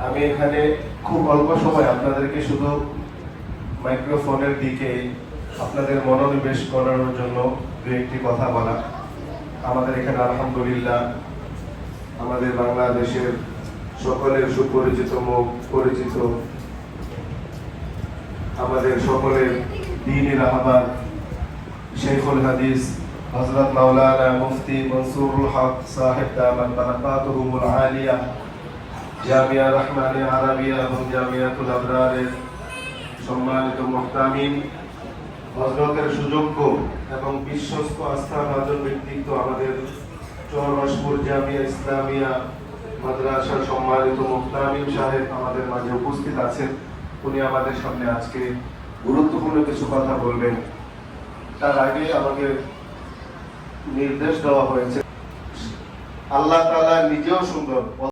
আমি এখানে খুব অল্প সময় আপনাদেরকে শুধু মাইক্রোফোনের দিকে আপনাদের মনোনিবেশ করানোর জন্য দু একটি কথা বলা। আমাদের এখানে আলহামদুলিল্লাহ আমাদের বাংলাদেশের সকলের সুপরিচিত মুখ পরিচিত আমাদের সকলের দ্বীনের রাহবার শেখুল হাদিস হযরত মাওলানা মুফতি মনসুরুল হক সাহেব দামাত বারাকাতুহুমুল আলিয়া জামিয়া রহমানিয়া আরাবিয়া এবং জামিয়াতুল আবরারের সম্মানিত মুহতামিম হযরতের সুযোগ্য এবং বিশ্বস্ত আস্থাভাজন ব্যক্তিত্ব আমাদের চৌরাশপুর জামিয়া ইসলামিয়া মাদ্রাসার সম্মানিত মুহতামিম সাহেব আমাদের মাঝে উপস্থিত আছেন। উনি আমাদের সামনে আজকে গুরুত্বপূর্ণ কিছু কথা বলবেন। তার আগে আমাকে নির্দেশ দেওয়া হয়েছে, আল্লাহ তাআলা নিজেও সুন্দর।